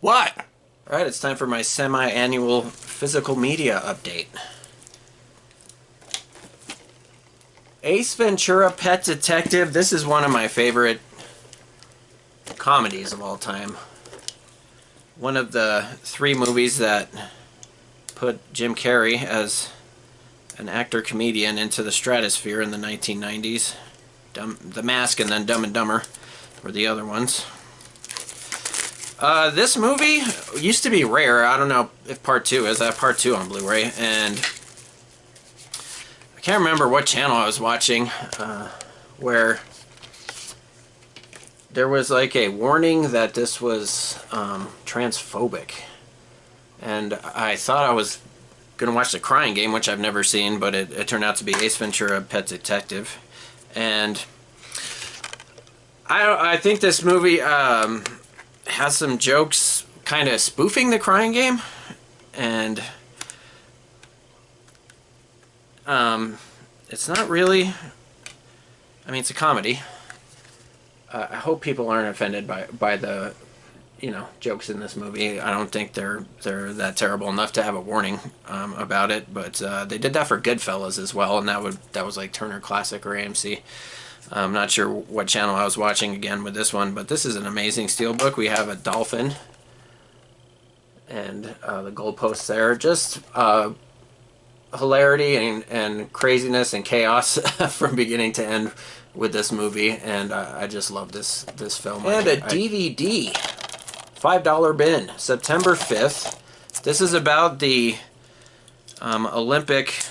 What? Alright, it's time for my semi-annual physical media update. Ace Ventura: Pet Detective. This is one of my favorite comedies of all time. One of the 3 movies that put Jim Carrey as an actor-comedian into the stratosphere in the 1990s. The Mask and then Dumb and Dumber were the other ones. This movie used to be rare. I don't know if part 2 is. I have part 2 on Blu-ray, and I can't remember what channel I was watching, where there was like a warning that this was transphobic. And I thought I was going to watch The Crying Game, which I've never seen, but it turned out to be Ace Ventura: Pet Detective. And I think this movie has some jokes kind of spoofing The Crying Game, and it's not really, I mean, it's a comedy. I hope people aren't offended by the, you know, jokes in this movie. I don't think they're that terrible enough to have a warning about it, but they did that for Goodfellas as well, and that was like Turner Classic or AMC. I'm not sure what channel I was watching again with this one, but this is an amazing steelbook. We have a dolphin and the goalposts there. Just hilarity and craziness and chaos from beginning to end with this movie, and I just love this film. And a DVD, $5 bin, September 5th. This is about the Olympic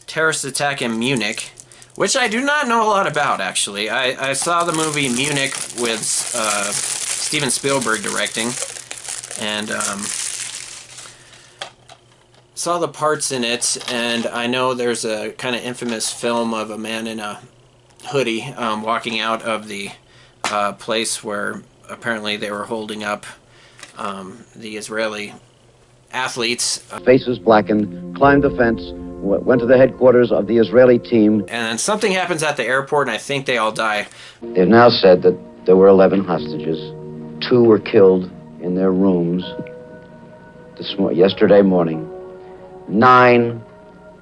terrorist attack in Munich, which I do not know a lot about, actually. I saw the movie Munich with Steven Spielberg directing, and saw the parts in it, and I know there's a kind of infamous film of a man in a hoodie walking out of the place where apparently they were holding up the Israeli athletes. Faces blackened, climbed the fence, went to the headquarters of the Israeli team. And then something happens at the airport, and I think they all die. They've now said that there were 11 hostages. 2 were killed in their rooms yesterday morning. 9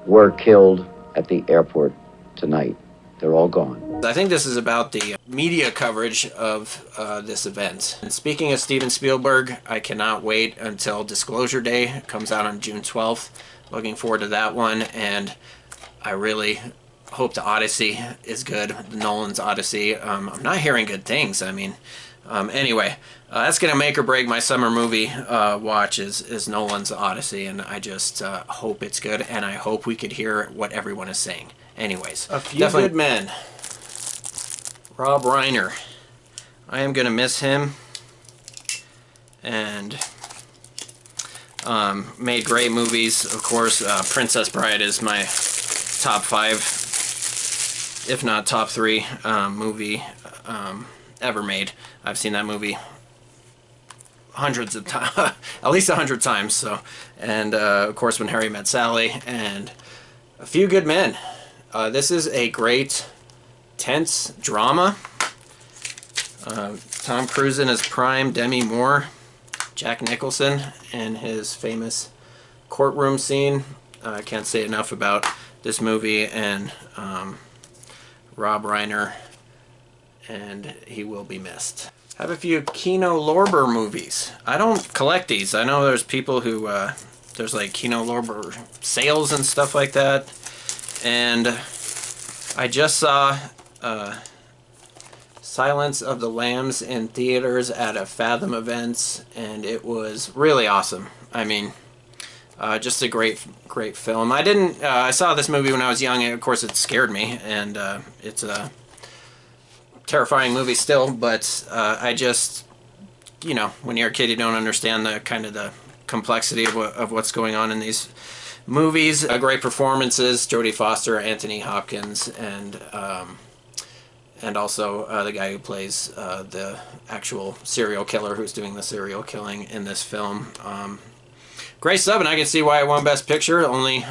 were killed at the airport tonight. They're all gone. I think this is about the media coverage of this event. And speaking of Steven Spielberg, I cannot wait until Disclosure Day. It comes out on June 12th. Looking forward to that one, and I really hope the Odyssey is good, Nolan's Odyssey. I'm not hearing good things. I mean, anyway, that's going to make or break my summer movie watch is Nolan's Odyssey, and I just hope it's good, and I hope we could hear what everyone is saying. Anyways, A Few Good Men. Rob Reiner. I am going to miss him, and made great movies, of course. Princess Bride is my top 5, if not top 3 movie ever made. I've seen that movie hundreds of times, at least 100 times. So, and of course, When Harry Met Sally, and A Few Good Men. This is a great, tense drama. Tom Cruise in his prime, Demi Moore, Jack Nicholson in his famous courtroom scene. I can't say enough about this movie, and Rob Reiner, and he will be missed. I have a few Kino Lorber movies. I don't collect these. I know there's people who, there's like Kino Lorber sales and stuff like that, and I just saw Silence of the Lambs in theaters at a Fathom Events, and it was really awesome. I mean, just a great film. I saw this movie when I was young, and of course it scared me, and it's a terrifying movie still, but I just, you know, when you're a kid, you don't understand the kind of the complexity of what's going on in these movies. Great performances, Jodie Foster, Anthony Hopkins, and also the guy who plays the actual serial killer who's doing the serial killing in this film. Great stuff, and I can see why it won Best Picture. Only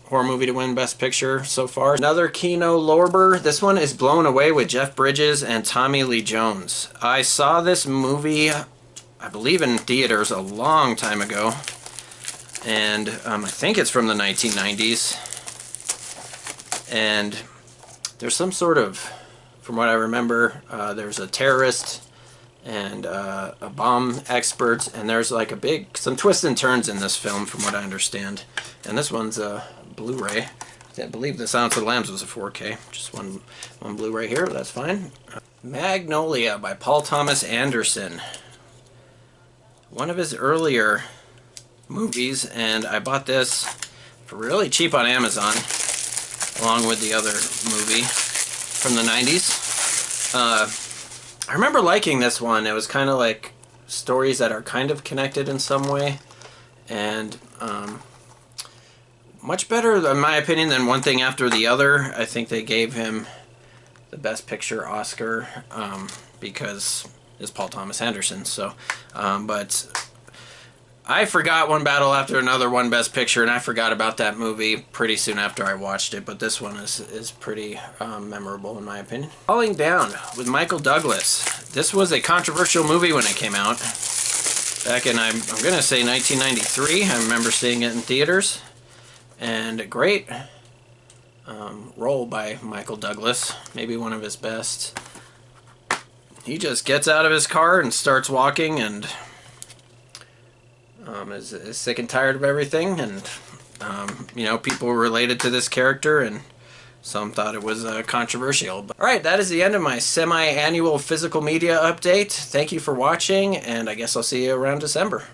horror movie to win Best Picture so far. Another Kino Lorber. This one is Blown Away with Jeff Bridges and Tommy Lee Jones. I saw this movie, I believe, in theaters a long time ago. And I think it's from the 1990s. And there's some sort of, from what I remember, there's a terrorist and a bomb expert, and there's like some twists and turns in this film, from what I understand. And this one's a Blu-ray. I believe The Silence of the Lambs was a 4K. Just one Blu-ray here, but that's fine. Magnolia by Paul Thomas Anderson. One of his earlier movies, and I bought this for really cheap on Amazon, along with the other movie from the 90s. I remember liking this one. It was kind of like stories that are kind of connected in some way, and much better, in my opinion, than One Thing After the Other. I think they gave him the Best Picture Oscar because it's Paul Thomas Anderson. So, but I forgot One Battle After Another won Best Picture, and I forgot about that movie pretty soon after I watched it. But this one is pretty memorable, in my opinion. Falling Down with Michael Douglas. This was a controversial movie when it came out back in, I'm going to say, 1993. I remember seeing it in theaters. And a great role by Michael Douglas, maybe one of his best. He just gets out of his car and starts walking, and is sick and tired of everything. And you know, people related to this character, and some thought it was controversial. But, all right, that is the end of my semi-annual physical media update. Thank you for watching, and I guess I'll see you around December.